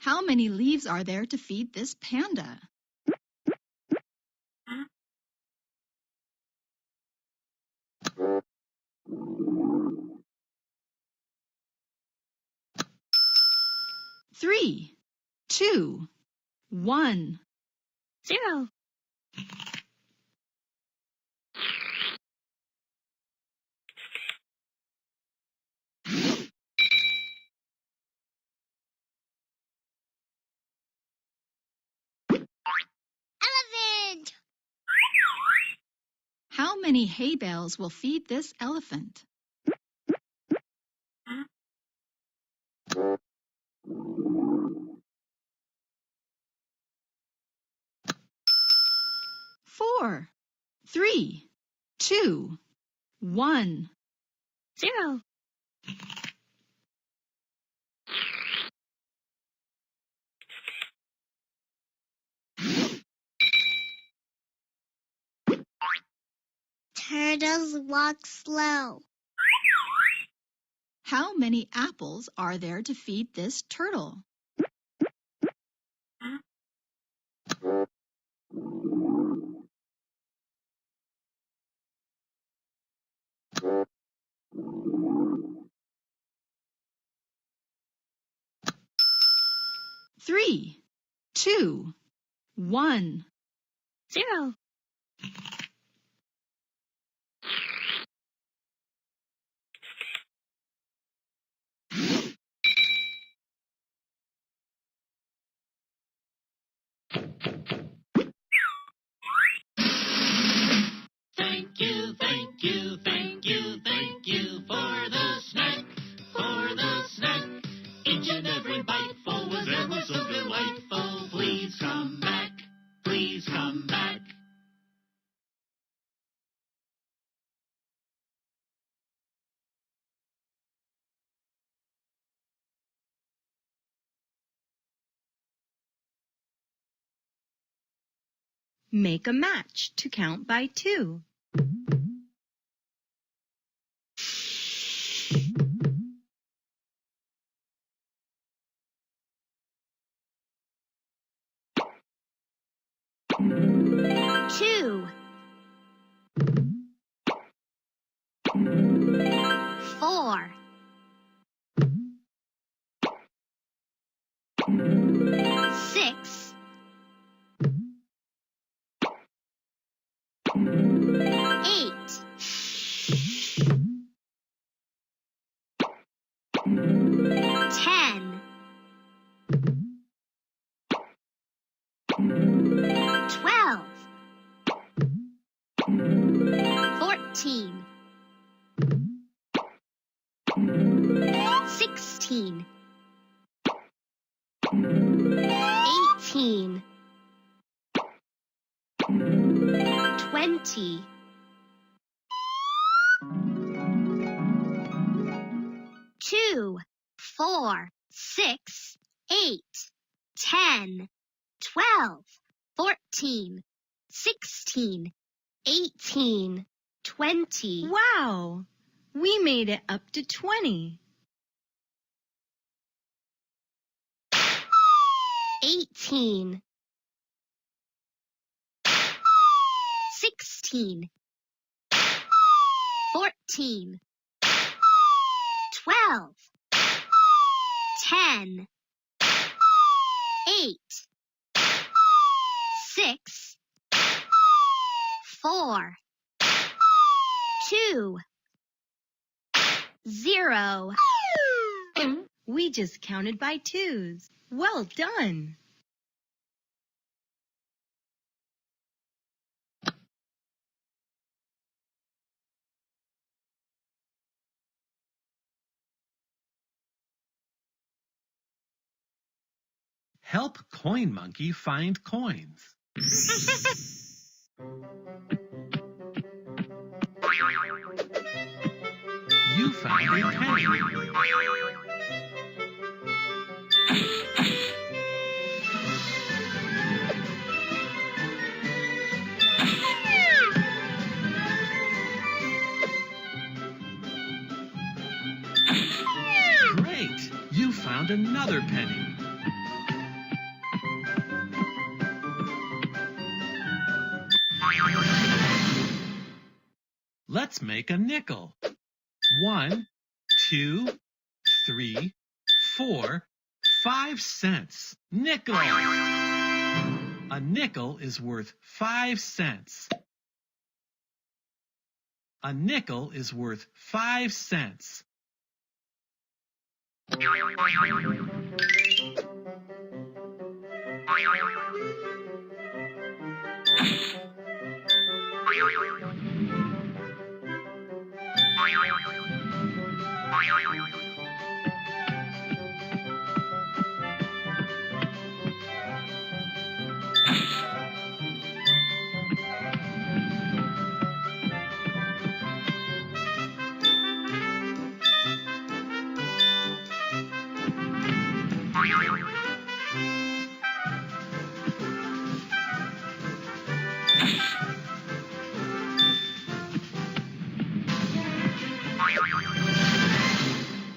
How many leaves are there to feed this panda? Three, two, 1, 0. Elephant. How many hay bales will feed this elephant? Four, 3, 2, 1. 0. Turtles walk slow. How many apples are there to feed this turtle? Three, 2, 1. 0. Thank you, thank you, thank you, thank you for the snack, for the snack. Each and every biteful was ever so delightful. Please come back, please come back. Make a match to count by 2. Two. 4. 6. 8. 10. 12. 14. 16. 18. 20. 2, 4, 6, 8, 10, 12, 14, 16, 18, 20. Wow! We made it up to 20. 18. 16. 14. 12. 10. 8. 6. 4. 2. 0. We just counted by 2s. Well done! Help Coin Monkey find coins. You found a penny. Great! You found another penny. Let's make a nickel. 1, 2, 3, 4, 5 cents. Nickel! A nickel is worth 5 cents. A nickel is worth 5 cents.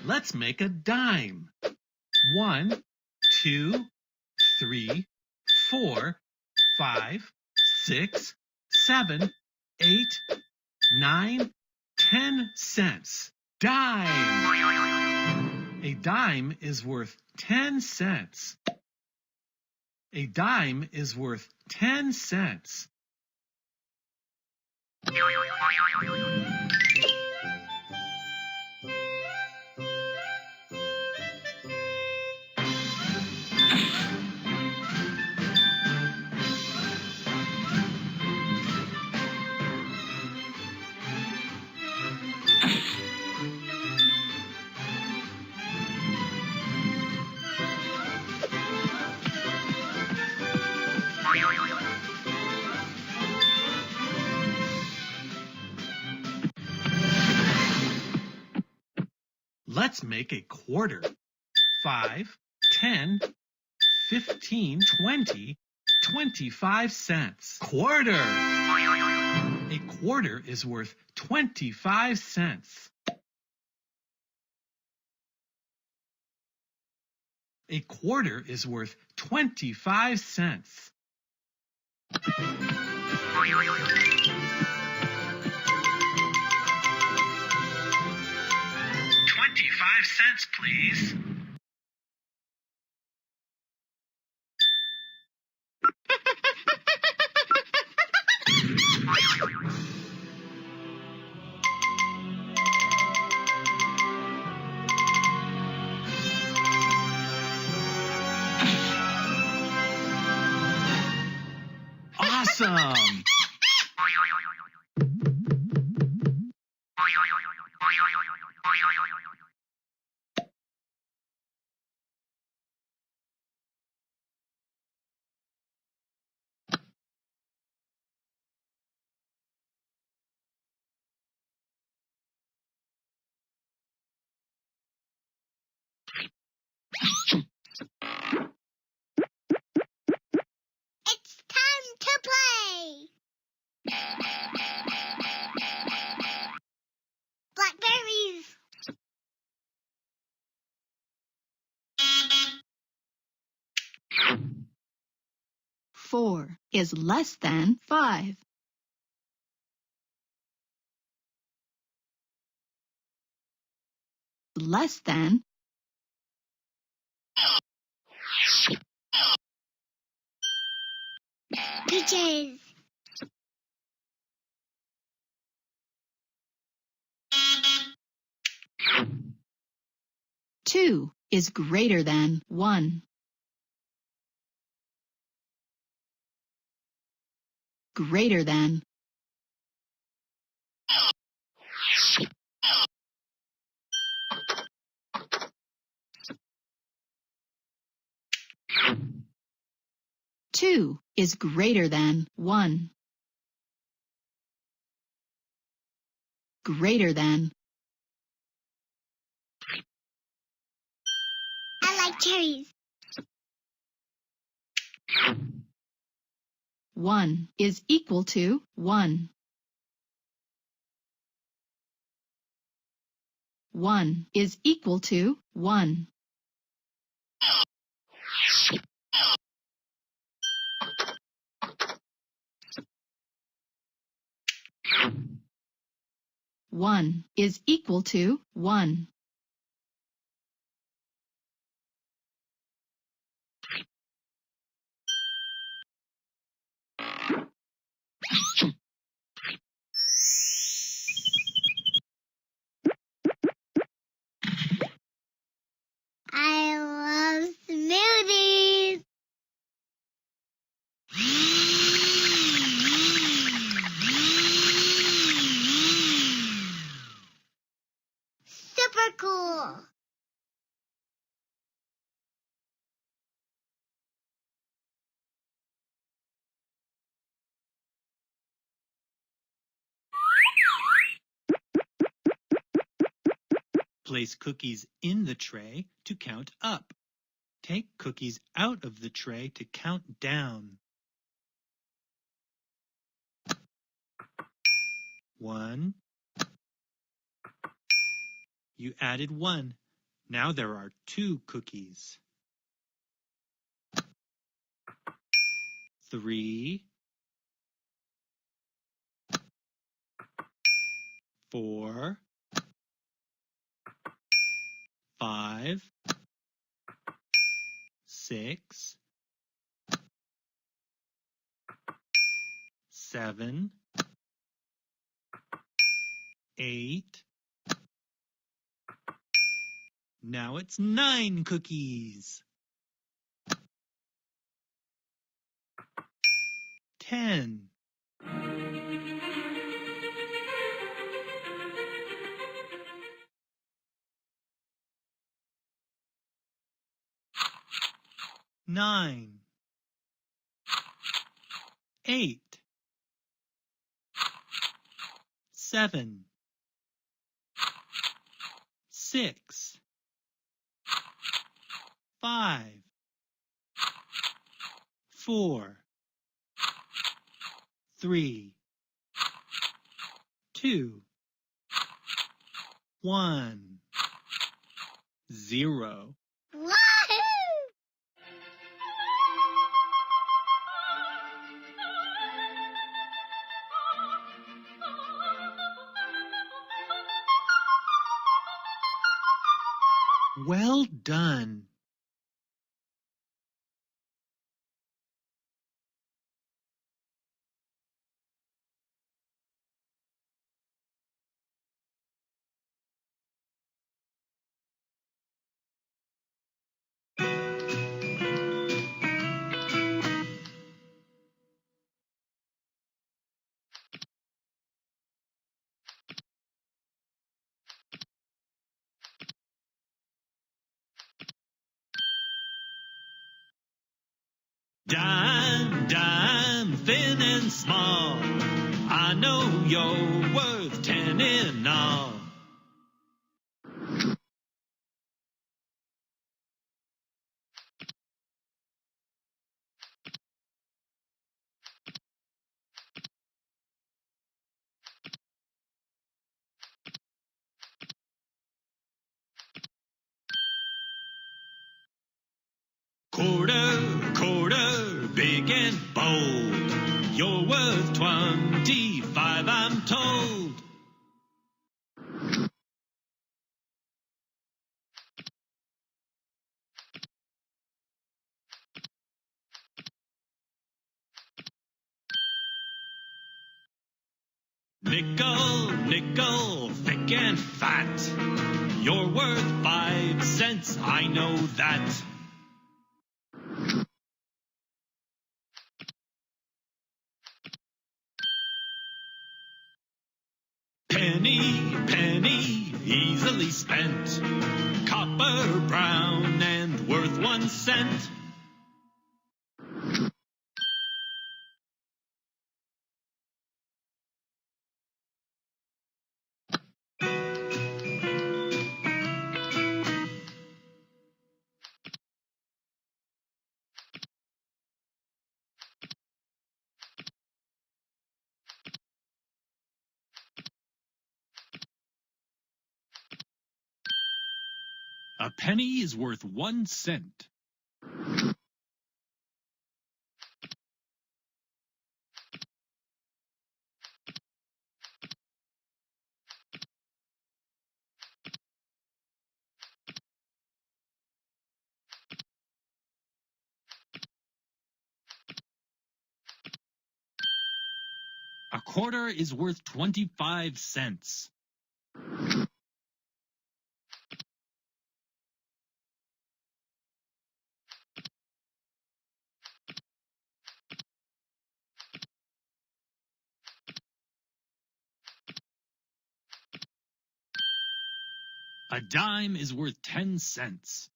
Let's make a dime. 1, 2, 3, 4, 5, 6, 7, 8, 9, 10 cents. Dime! A dime is worth 10 cents. A dime is worth 10 cents. Let's make a quarter. 5, 10, 15, 20, 25 cents. Quarter! A quarter is worth 25 cents. A quarter is worth 25 cents. 25 cents, please. Awesome! It's time to play. Blackberries. 4 is less than 5. Less than. Peaches. 2 is greater than 1. Greater than. 2 is greater than 1. Greater than. I like cherries. 1 is equal to 1. 1 is equal to 1. 1 is equal to 1. I love smoothies. Super cool. Place cookies in the tray to count up. Take cookies out of the tray to count down. 1. You added 1. Now there are 2 cookies. 3. 4. 5. 6. 7. 8. Now it's 9 cookies. 10. Nine. 8. 7. 6. 5. 4. 3. 2. 1. 0. Wahoo! Well done. Dime, dime, thin and small. I know you're worth 10 in all. Quarter, quarter, big and bold. You're worth 25, I'm told. Nickel, nickel, thick and fat. You're worth 5 cents, I know that. Penny, penny, easily spent. Copper brown and worth 1 cent. A penny is worth 1 cent. quarter is worth 25 cents. A dime is worth 10 cents.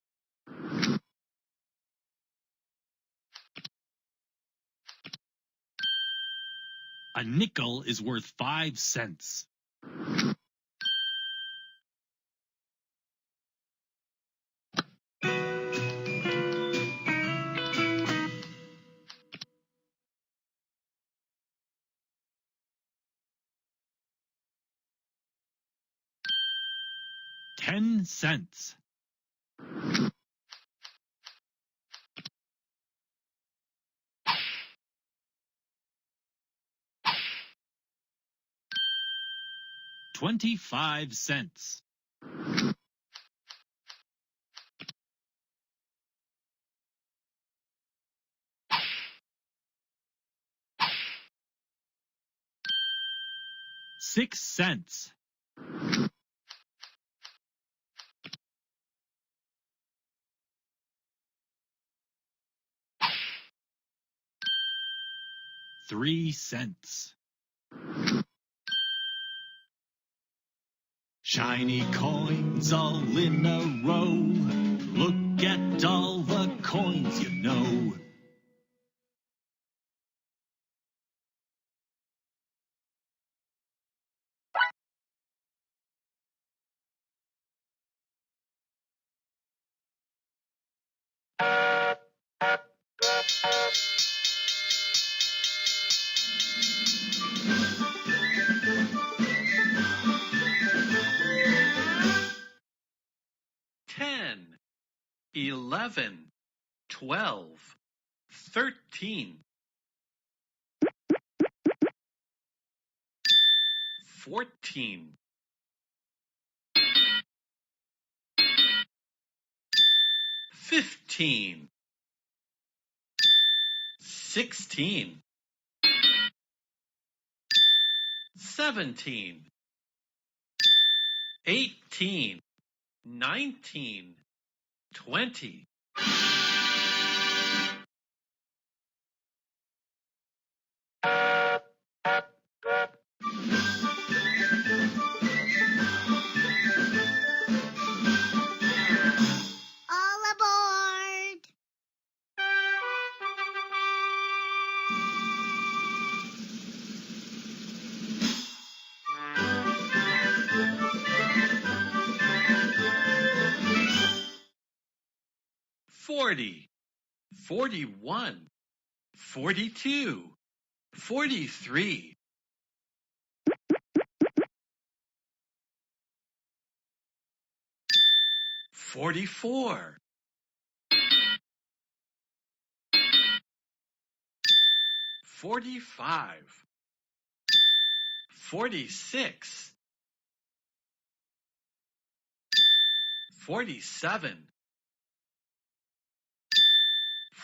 A nickel is worth 5 cents. $0.10. $0.25. $0.06. $0.03. Shiny coins all in a row. Look at all the coins you know. $10, $11, $12, $13, $14, $15, $16, $17, $18, $19, $20. All aboard! $40, $41, $42, $43, $44, $45, $46, $47,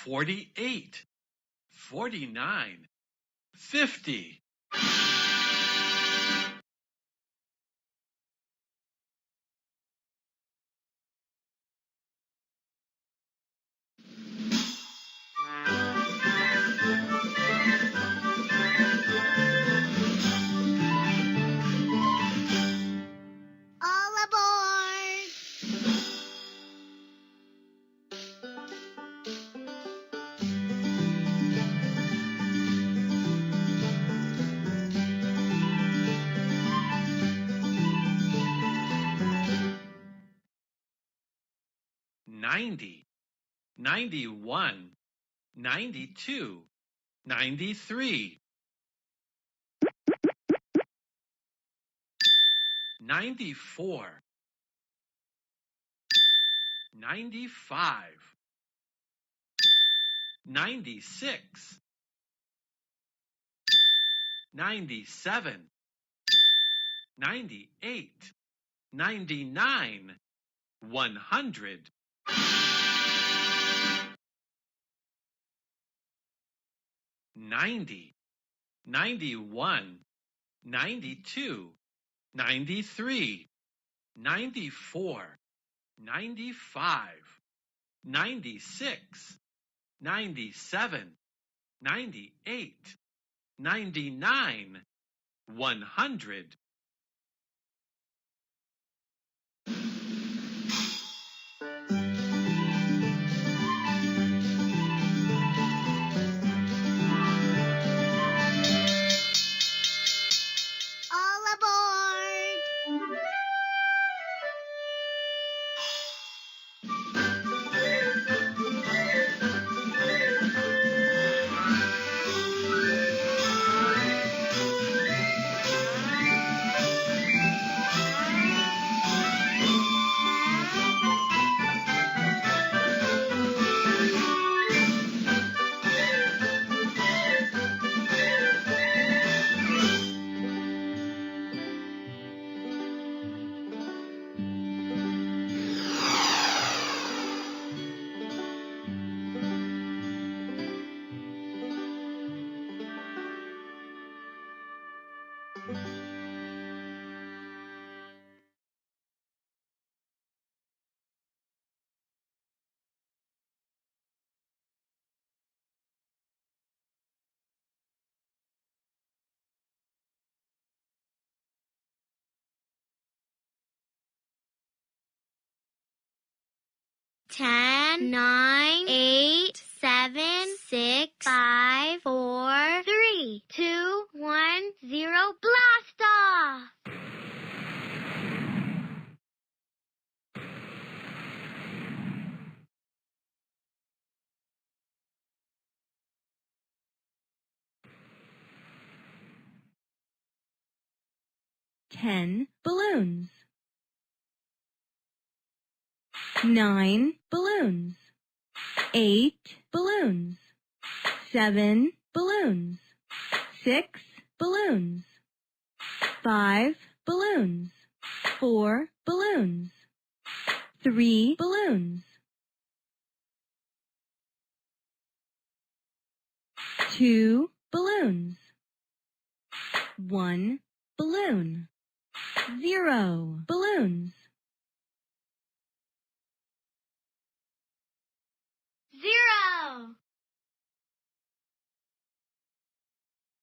$48, $49, $50. All aboard! $90, $91, $92, $93, $94, $95, $96, $97, $98, $99, $100. $90, $91, 92, 93, 94, 95, 96, 97, 98, 99, 100. All aboard! Ten, nine, 8, 7, 6, 5, 4, 3, 2, 1, 0, blast off! Ten balloons. 9 balloons. 8 balloons. 7 balloons. 6 balloons. 5 balloons. 4 balloons. 3 balloons. 2 balloons. 1 balloon. 0 balloons. 0!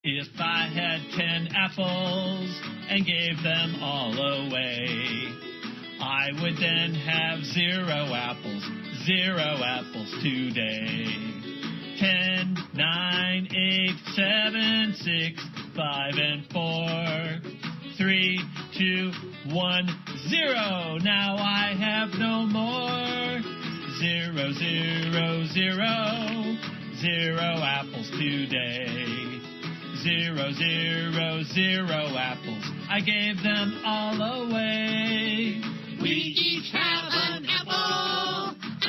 If I had 10 apples and gave them all away, I would then have 0 apples today. 10, 9, 8, 7, 6, 5, and 4, 3, 2, 1, 0. Now I have no more. 0, 0, 0, 0 apples today. 0, 0, 0 apples. I gave them all away. We each have an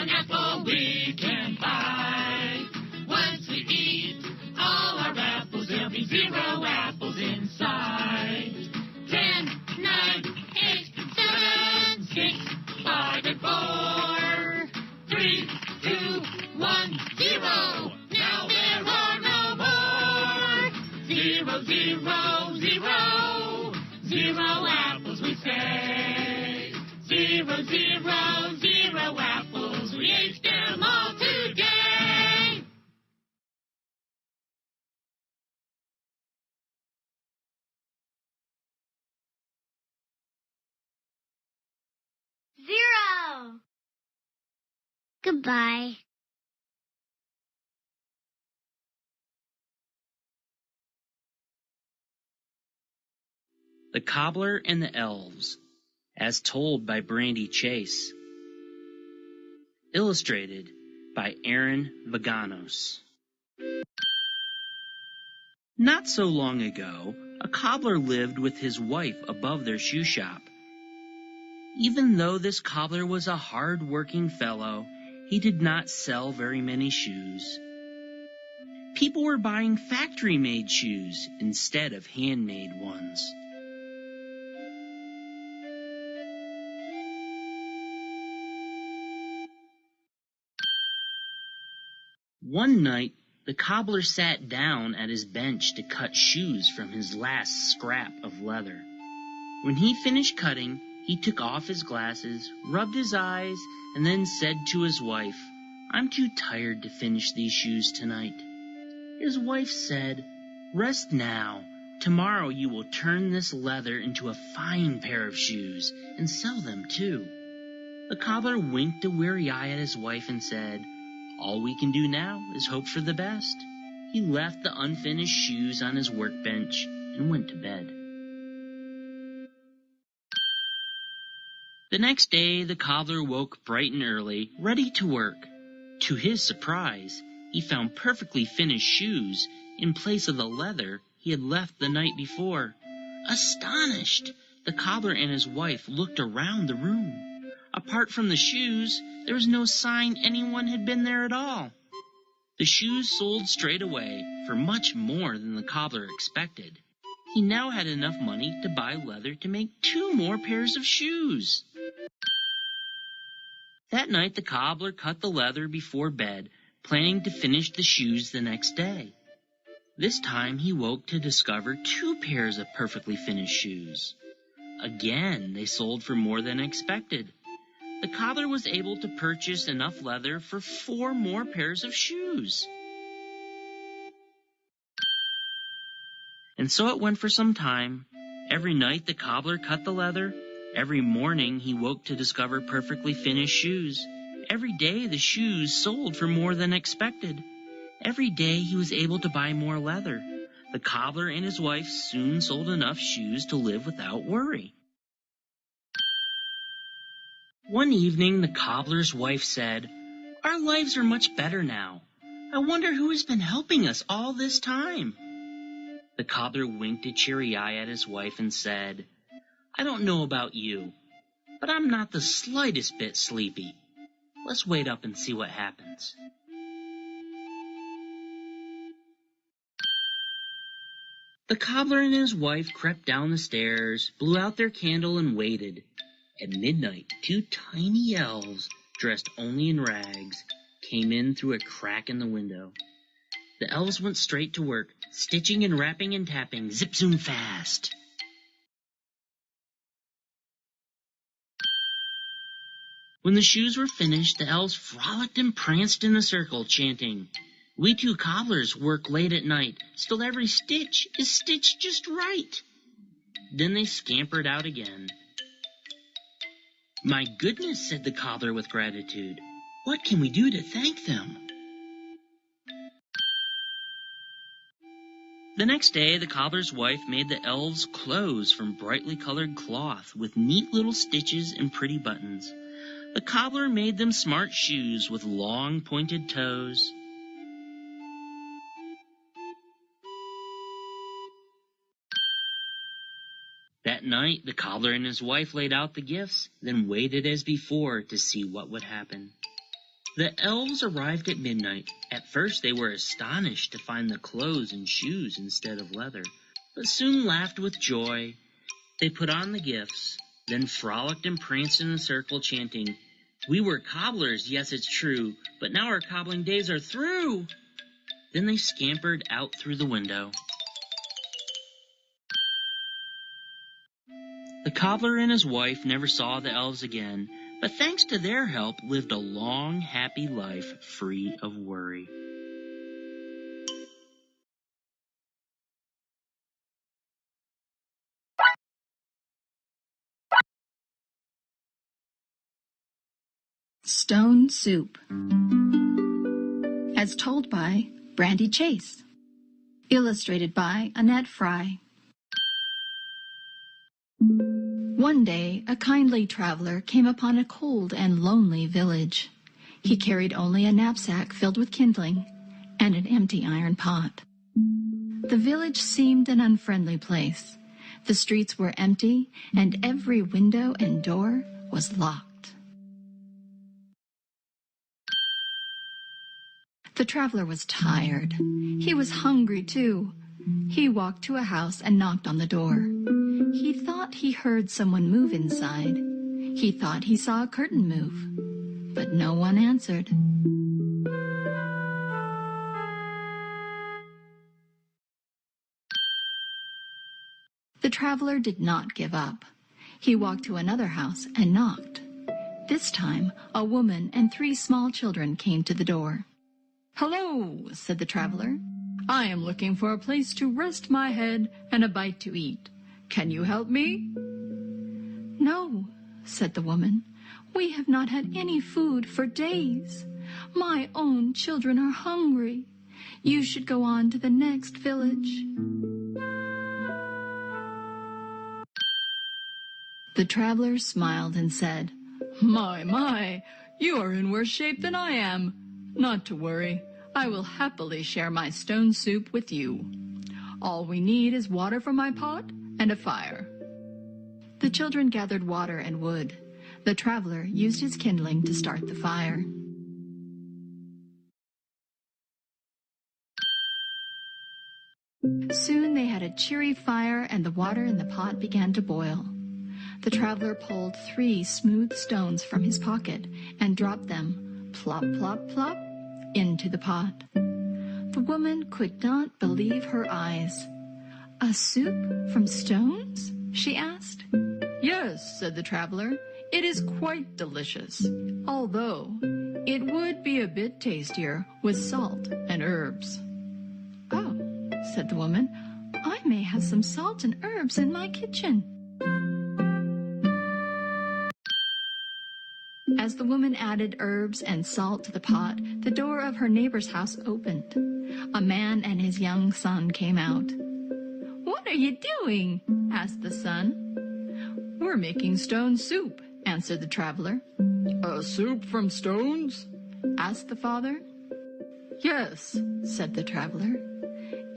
apple we can buy. Once we eat all our apples, there'll be 0 apples inside. 10, 9, 8, 7, 6, 5, and 4, 3, 2, 1, 0. Now there are no more. 0, 0, 0, 0 apples we say. 0, 0, 0 apples, we ate them all today. Zero! Goodbye. The Cobbler and the Elves, as told by Brandy Chase. Illustrated by Aaron Vaganos. Not so long ago, a cobbler lived with his wife above their shoe shop. Even though this cobbler was a hard-working fellow, he did not sell very many shoes. People were buying factory-made shoes instead of handmade ones. One night, The cobbler sat down at his bench to cut shoes from his last scrap of leather. When he finished cutting, he took off his glasses, rubbed his eyes, and then said to his wife, "I'm too tired to finish these shoes tonight." His wife said, "Rest now. Tomorrow you will turn this leather into a fine pair of shoes and sell them too." The cobbler winked a weary eye at his wife and said, "All we can do now is hope for the best." He left the unfinished shoes on his workbench and went to bed. The next day, the cobbler woke bright and early, ready to work. To his surprise, he found perfectly finished shoes in place of the leather he had left the night before. Astonished, the cobbler and his wife looked around the room. Apart from the shoes, there was no sign anyone had been there at all. The shoes sold straight away for much more than the cobbler expected. He now had enough money to buy leather to make 2 more pairs of shoes. That night the cobbler cut the leather before bed, planning to finish the shoes the next day. This time he woke to discover 2 pairs of perfectly finished shoes. Again, they sold for more than expected. The cobbler was able to purchase enough leather for 4 more pairs of shoes. And so it went for some time. Every night the cobbler cut the leather. Every morning he woke to discover perfectly finished shoes. Every day the shoes sold for more than expected. Every day he was able to buy more leather. The cobbler and his wife soon sold enough shoes to live without worry. One evening the cobbler's wife said, "Our lives are much better now. I wonder who has been helping us all this time." The cobbler winked a cheery eye at his wife and said, "I don't know about you, but I'm not the slightest bit sleepy. Let's wait up and see what happens." The cobbler and his wife crept down the stairs, blew out their candle, and waited. At midnight, 2 tiny elves, dressed only in rags, came in through a crack in the window. The elves went straight to work, stitching and wrapping and tapping, zip-zoom fast. When the shoes were finished, the elves frolicked and pranced in a circle, chanting, "We 2 cobblers work late at night, still every stitch is stitched just right." Then they scampered out again. "My goodness," said the cobbler with gratitude. "What can we do to thank them?" The next day, the cobbler's wife made the elves clothes from brightly colored cloth with neat little stitches and pretty buttons. The cobbler made them smart shoes with long pointed toes. That night, the cobbler and his wife laid out the gifts, then waited as before to see what would happen. The elves arrived at midnight. At first they were astonished to find the clothes and shoes instead of leather, but soon laughed with joy. They put on the gifts, then frolicked and pranced in a circle, chanting, "We were cobblers, yes, it's true, but now our cobbling days are through." Then they scampered out through the window. The cobbler and his wife never saw the elves again, but thanks to their help lived a long, happy life free of worry. Stone Soup. As told by Brandy Chase. Illustrated by Annette Fry. One day, a kindly traveler came upon a cold and lonely village. He carried only a knapsack filled with kindling and an empty iron pot. The village seemed an unfriendly place. The streets were empty, and every window and door was locked. The traveler was tired. He was hungry, too. He walked to a house and knocked on the door. He thought he heard someone move inside. He thought he saw a curtain move, but no one answered. The traveler did not give up. He walked to another house and knocked. This time, a woman and 3 small children came to the door. "Hello," said the traveler. "I am looking for a place to rest my head and a bite to eat. Can you help me?" "No," said the woman. "We have not had any food for days. My own children are hungry. You should go on to the next village." The traveler smiled and said, My, you are in worse shape than I am. Not to worry, I will happily share my stone soup with you. All we need is water from my pot and a fire." The children gathered water and wood. The traveler used his kindling to start the fire. Soon they had a cheery fire and the water in the pot began to boil. The traveler pulled 3 smooth stones from his pocket and dropped them, plop, plop, plop, into the pot. The woman could not believe her eyes. "A soup from stones?" she asked. "Yes," said the traveler. "It is quite delicious, although it would be a bit tastier with salt and herbs." "Oh," said the woman, "I may have some salt and herbs in my kitchen." As the woman added herbs and salt to the pot, the door of her neighbor's house opened. A man and his young son came out. "What are you doing?" asked the son. "We're making stone soup," answered the traveler. "A soup from stones?" asked the father. "Yes," said the traveler.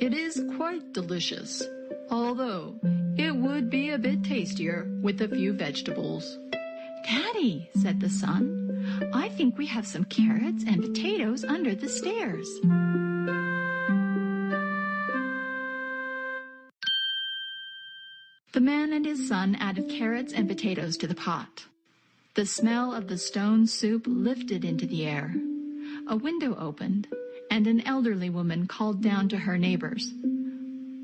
"It is quite delicious, although it would be a bit tastier with a few vegetables." "Daddy," said the son, "I think we have some carrots and potatoes under the stairs." The man and his son added carrots and potatoes to the pot. The smell of the stone soup lifted into the air. A window opened, and an elderly woman called down to her neighbors.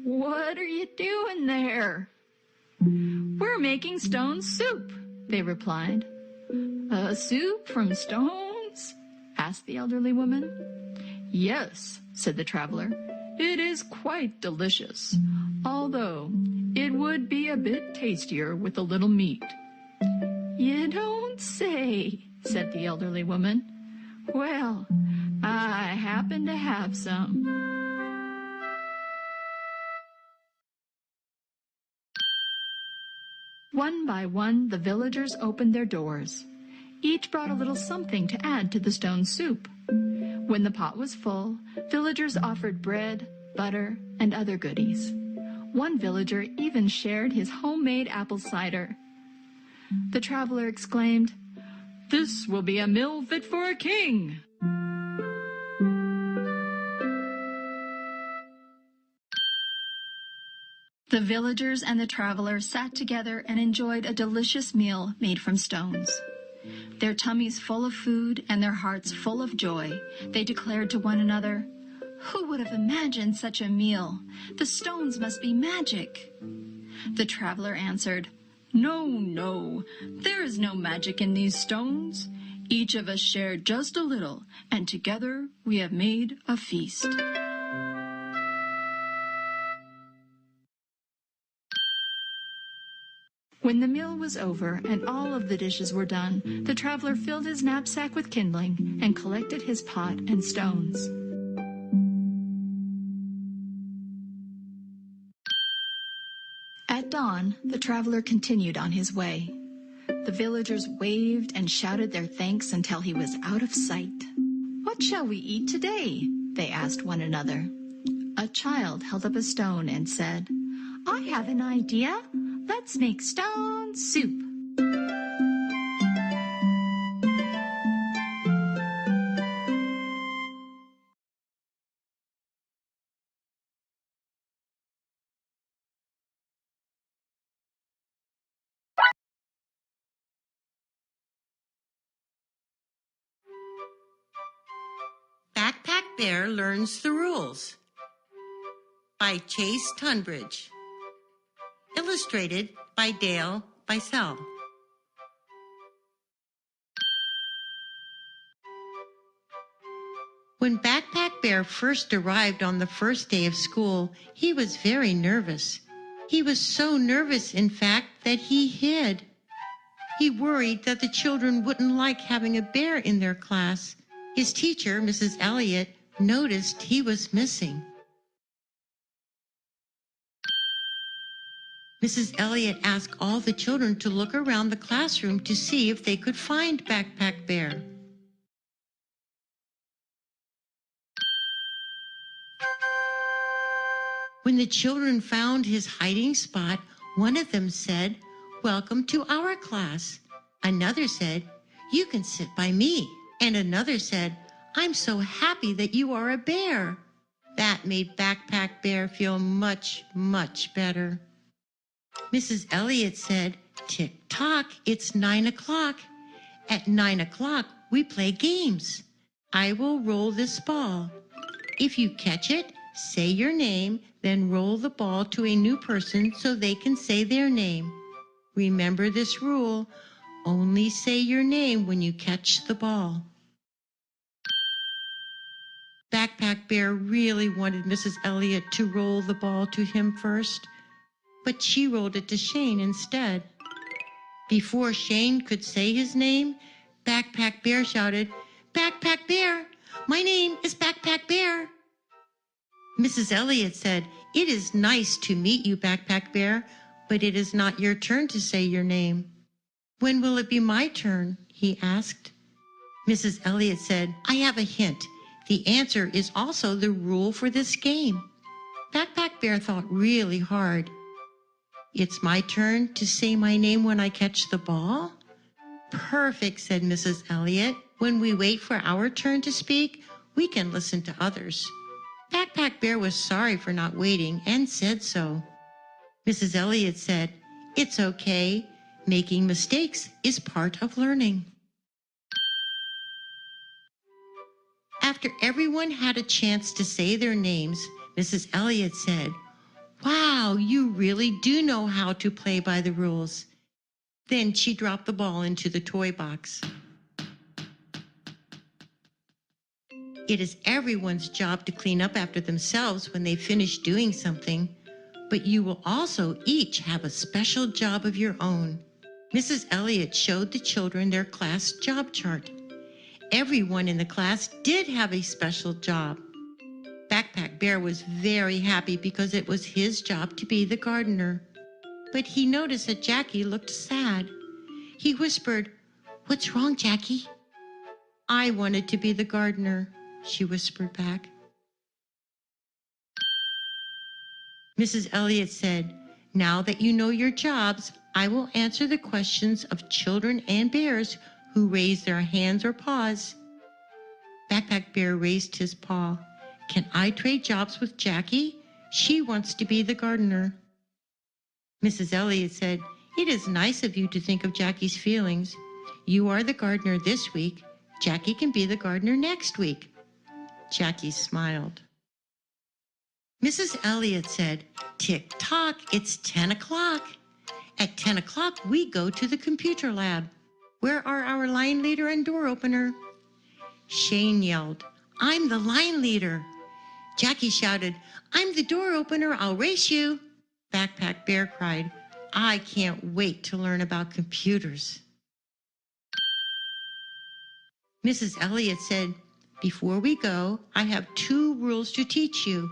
"What are you doing there?" "We're making stone soup," they replied. "A soup from stones?" asked the elderly woman. "Yes," said the traveler. "It is quite delicious, although it would be a bit tastier with a little meat." "You don't say," said the elderly woman. "Well, I happen to have some." One by one, the villagers opened their doors. Each brought a little something to add to the stone soup. When the pot was full, villagers offered bread, butter, and other goodies. One villager even shared his homemade apple cider. The traveler exclaimed, "This will be a meal fit for a king!" The villagers and the traveler sat together and enjoyed a delicious meal made from stones. Their tummies full of food and their hearts full of joy, they declared to one another, "Who would have imagined such a meal? The stones must be magic." The traveler answered, No, there is no magic in these stones. Each of us shared just a little, and together we have made a feast." When the meal was over and all of the dishes were done, the traveler filled his knapsack with kindling and collected his pot and stones. At dawn, the traveler continued on his way. The villagers waved and shouted their thanks until he was out of sight. "What shall we eat today?" they asked one another. A child held up a stone and said, "I have an idea. Let's make stone soup." Backpack Bear Learns the Rules by Chase Tunbridge. Illustrated by Dale Beisel. When Backpack Bear first arrived on the first day of school, he was very nervous. He was so nervous, in fact, that he hid. He worried that the children wouldn't like having a bear in their class. His teacher, Mrs. Elliott, noticed he was missing. Mrs. Elliott asked all the children to look around the classroom to see if they could find Backpack Bear. When the children found his hiding spot, one of them said, "Welcome to our class." Another said, "You can sit by me." And another said, "I'm so happy that you are a bear." That made Backpack Bear feel much, much better. Mrs. Elliott said, "Tick-tock, it's 9 o'clock. At 9 o'clock, we play games. I will roll this ball. If you catch it, say your name, then roll the ball to a new person so they can say their name. Remember this rule, only say your name when you catch the ball." Backpack Bear really wanted Mrs. Elliott to roll the ball to him first, but she rolled it to Shane instead. Before Shane could say his name, Backpack Bear shouted, "Backpack Bear! My name is Backpack Bear!" Mrs. Elliott said, "It is nice to meet you, Backpack Bear, but it is not your turn to say your name." "When will it be my turn?" he asked. Mrs. Elliott said, "I have a hint. The answer is also the rule for this game." Backpack Bear thought really hard. "It's my turn to say my name when I catch the ball?" "Perfect," said Mrs. Elliott. "When we wait for our turn to speak, we can listen to others." Backpack Bear was sorry for not waiting and said so. Mrs. Elliott said, "It's okay. Making mistakes is part of learning." After everyone had a chance to say their names, Mrs. Elliott said, "Wow, you really do know how to play by the rules." Then she dropped the ball into the toy box. It is everyone's job to clean up after themselves when they finish doing something, but you will also each have a special job of your own. Mrs. Elliott showed the children their class job chart. Everyone in the class did have a special job. Backpack Bear was very happy because it was his job to be the gardener. But he noticed that Jackie looked sad. He whispered, "What's wrong, Jackie?" "I wanted to be the gardener," she whispered back. Mrs. Elliott said, "Now that you know your jobs, I will answer the questions of children and bears who raise their hands or paws." Backpack Bear raised his paw. "Can I trade jobs with Jackie? She wants to be the gardener." Mrs. Elliott said, "It is nice of you to think of Jackie's feelings. You are the gardener this week. Jackie can be the gardener next week." Jackie smiled. Mrs. Elliott said, "Tick-tock, it's 10 o'clock. At 10 o'clock, we go to the computer lab. Where are our line leader and door opener?" Shane yelled, "I'm the line leader." Jackie shouted, "I'm the door opener, I'll race you." Backpack Bear cried, "I can't wait to learn about computers." Mrs. Elliott said, "Before we go, I have 2 rules to teach you.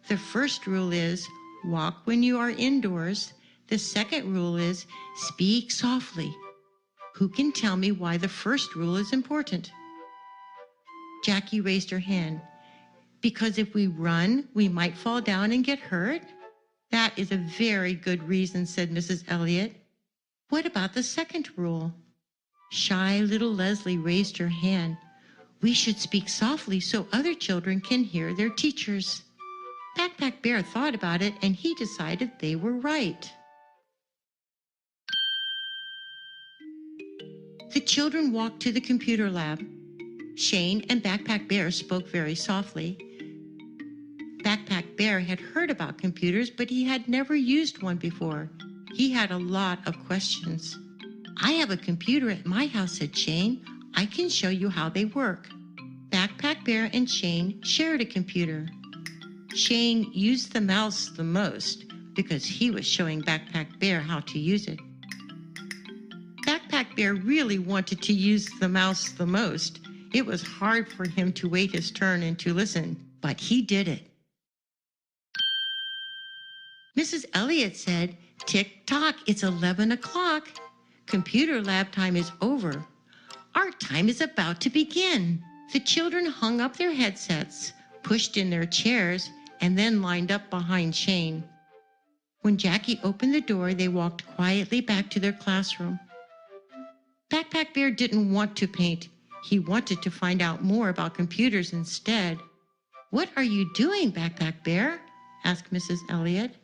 The first rule is walk when you are indoors. The second rule is speak softly. Who can tell me why the first rule is important?" Jackie raised her hand. "Because if we run, we might fall down and get hurt?" "That is a very good reason," said Mrs. Elliott. "What about the second rule?" Shy little Leslie raised her hand. "We should speak softly so other children can hear their teachers." Backpack Bear thought about it and he decided they were right. The children walked to the computer lab. Shane and Backpack Bear spoke very softly. Backpack Bear had heard about computers, but he had never used one before. He had a lot of questions. "I have a computer at my house," said Shane. "I can show you how they work." Backpack Bear and Shane shared a computer. Shane used the mouse the most because he was showing Backpack Bear how to use it. Backpack Bear really wanted to use the mouse the most. It was hard for him to wait his turn and to listen, but he did it. Mrs. Elliot said, "Tick-tock, it's 11 o'clock. Computer lab time is over. Our time is about to begin." The children hung up their headsets, pushed in their chairs, and then lined up behind Shane. When Jackie opened the door, they walked quietly back to their classroom. Backpack Bear didn't want to paint. He wanted to find out more about computers instead. "What are you doing, Backpack Bear?" asked Mrs. Elliot.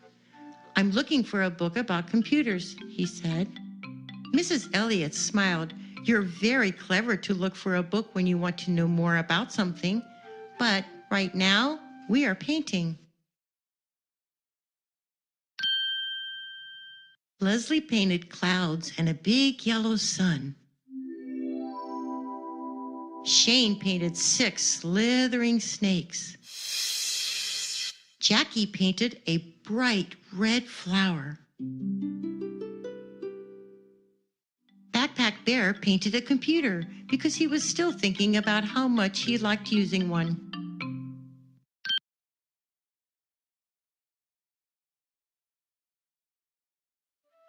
"I'm looking for a book about computers," he said. Mrs. Elliot smiled. "You're very clever to look for a book when you want to know more about something. But right now, we are painting." Leslie painted clouds and a big yellow sun. Shane painted 6 slithering snakes. Jackie painted a bright red flower. Backpack Bear painted a computer because he was still thinking about how much he liked using one.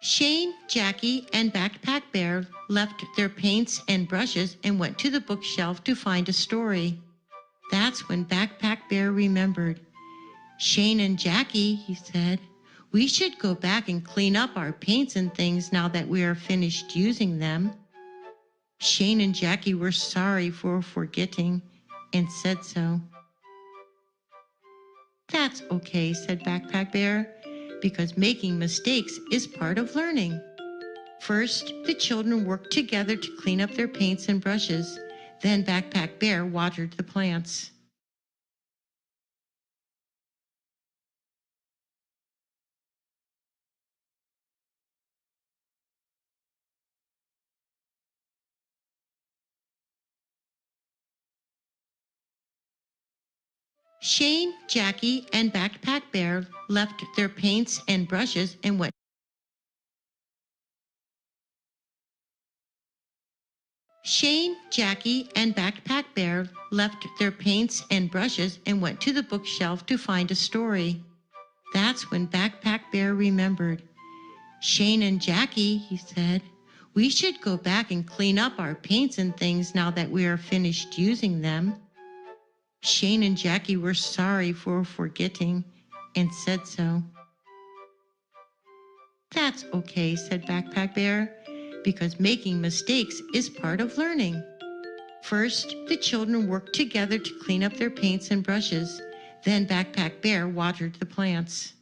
Shane, Jackie, and Backpack Bear left their paints and brushes and went to the bookshelf to find a story. That's when Backpack Bear remembered. "Shane and Jackie," he said, "we should go back and clean up our paints and things now that we are finished using them." Shane and Jackie were sorry for forgetting and said so. "That's okay," said Backpack Bear, "because making mistakes is part of learning." First, the children worked together to clean up their paints and brushes. Then Backpack Bear watered the plants. Shane, Jackie, and Backpack Bear left their paints and brushes and went. Shane, Jackie, and Backpack Bear left their paints and brushes and went to the bookshelf to find a story. That's when Backpack Bear remembered. "Shane and Jackie," he said, "we should go back and clean up our paints and things now that we are finished using them." Shane and Jackie were sorry for forgetting and said so. "That's okay," said Backpack Bear, "because making mistakes is part of learning." First, the children worked together to clean up their paints and brushes. Then Backpack Bear watered the plants.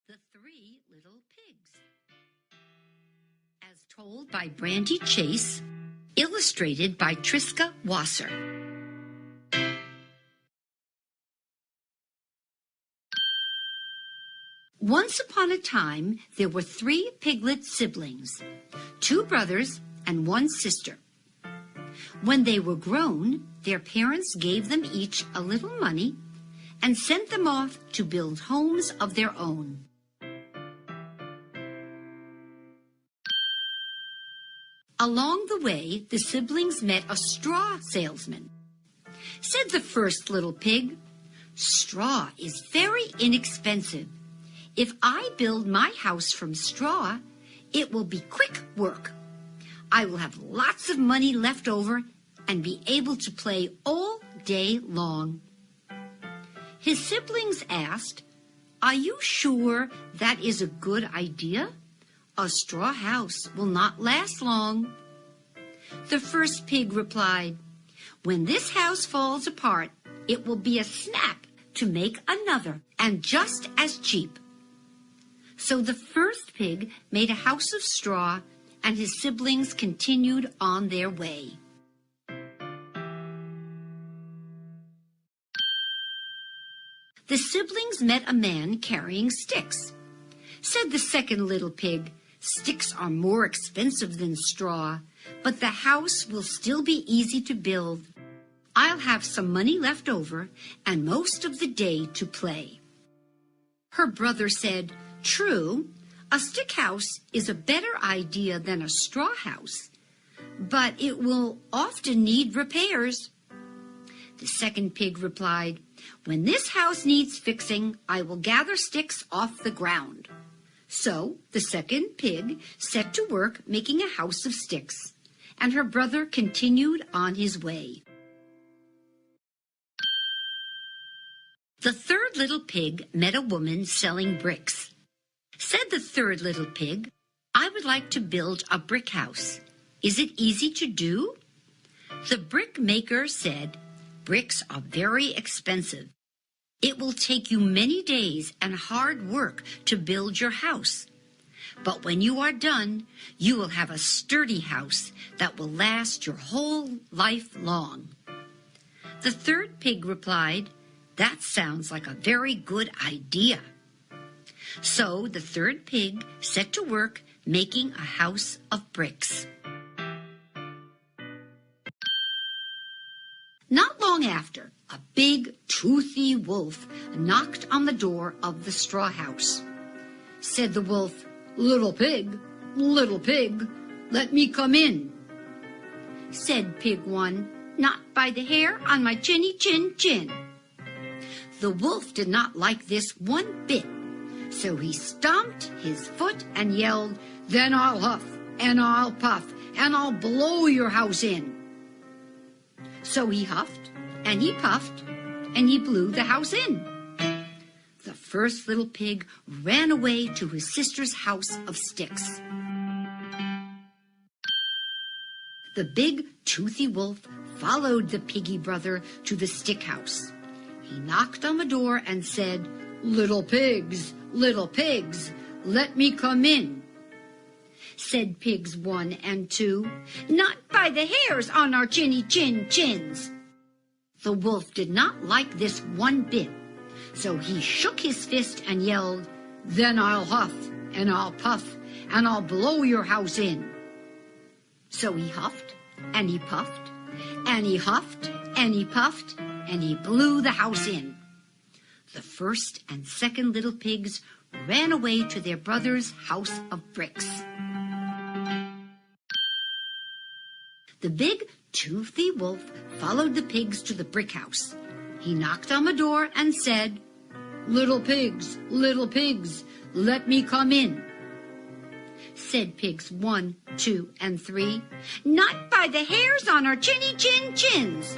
The Three Little Pigs. As told by Brandy Chase, illustrated by Triska Wasser. Once upon a time, there were 3 piglet siblings, 2 brothers and 1 sister. When they were grown, their parents gave them each a little money and sent them off to build homes of their own. Along the way, the siblings met a straw salesman. Said the first little pig, "Straw is very inexpensive. If I build my house from straw, it will be quick work. I will have lots of money left over and be able to play all day long." His siblings asked, "Are you sure that is a good idea? A straw house will not last long." The first pig replied, "When this house falls apart, it will be a snap to make another, and just as cheap." So the first pig made a house of straw, and his siblings continued on their way. The siblings met a man carrying sticks. Said the second little pig, "Sticks are more expensive than straw, but the house will still be easy to build. I'll have some money left over and most of the day to play." Her brother said, "True, a stick house is a better idea than a straw house, but it will often need repairs." The second pig replied, "When this house needs fixing, I will gather sticks off the ground." So the second pig set to work making a house of sticks, and her brother continued on his way. The third little pig met a woman selling bricks. Said the third little pig, "I would like to build a brick house. Is it easy to do?" The brick maker said, "Bricks are very expensive. It will take you many days and hard work to build your house. But when you are done, you will have a sturdy house that will last your whole life long." The third pig replied, "That sounds like a very good idea." So the third pig set to work making a house of bricks. Not long after, a big, toothy wolf knocked on the door of the straw house. Said the wolf, little pig, let me come in." Said pig one, "Not by the hair on my chinny chin chin." The wolf did not like this one bit, so he stomped his foot and yelled, "Then I'll huff, and I'll puff, and I'll blow your house in." So he huffed, and he puffed, and he blew the house in. The first little pig ran away to his sister's house of sticks. The big, toothy wolf followed the piggy brother to the stick house. He knocked on the door and said, little pigs, let me come in." Said pigs 1 and 2, "Not by the hairs on our chinny chin chins." The wolf did not like this one bit, so he shook his fist and yelled, "Then I'll huff, and I'll puff, and I'll blow your house in." So he huffed, and he puffed, and he huffed, and he puffed, and he blew the house in. The first and second little pigs ran away to their brother's house of bricks. The big, toothy wolf followed the pigs to the brick house. He knocked on the door and said, little pigs, let me come in." Said pigs 1, 2, and 3, "Not by the hairs on our chinny chin chins."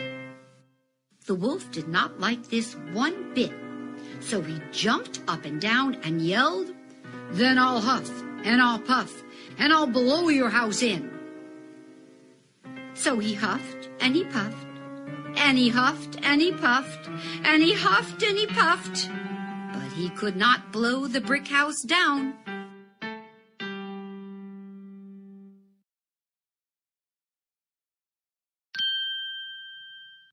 The wolf did not like this one bit, so he jumped up and down and yelled, "Then I'll huff, and I'll puff, and I'll blow your house in." So he huffed, and he puffed, and he huffed, and he puffed, and he huffed, and he puffed, but he could not blow the brick house down.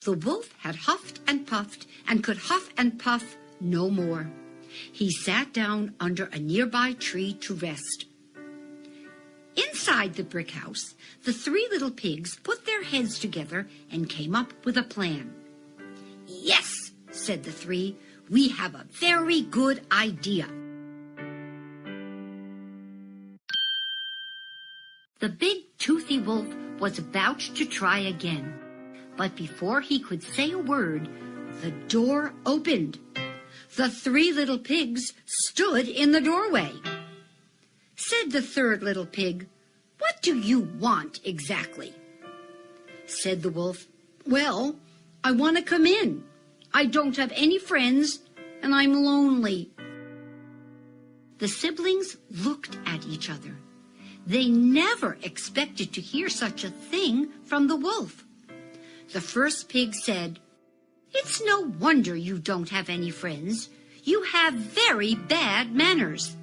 The wolf had huffed and puffed and could huff and puff no more. He sat down under a nearby tree to rest. Inside the brick house, the 3 little pigs put their heads together and came up with a plan. "Yes," said the 3, "we have a very good idea." The big toothy wolf was about to try again, but before he could say a word, the door opened. The 3 little pigs stood in the doorway. Said the third little pig, "What do you want exactly?" Said the wolf, "Well, I want to come in. I don't have any friends, and I'm lonely." The siblings looked at each other. They never expected to hear such a thing from the wolf. The first pig said, "It's no wonder you don't have any friends. You have very bad manners."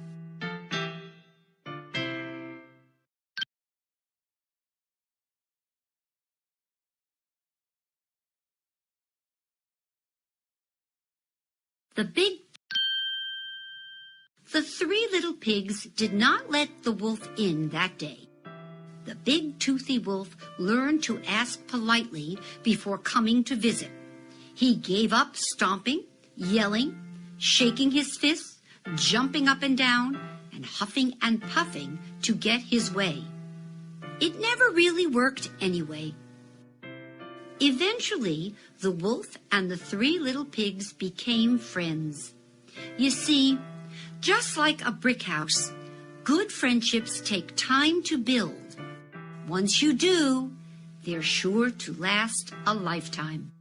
The three little pigs did not let the wolf in that day. The big toothy wolf learned to ask politely before coming to visit. He gave up stomping, yelling, shaking his fists, jumping up and down, and huffing and puffing to get his way. It never really worked anyway. Eventually, the wolf and the three little pigs became friends. You see, just like a brick house, good friendships take time to build. Once you do, they're sure to last a lifetime.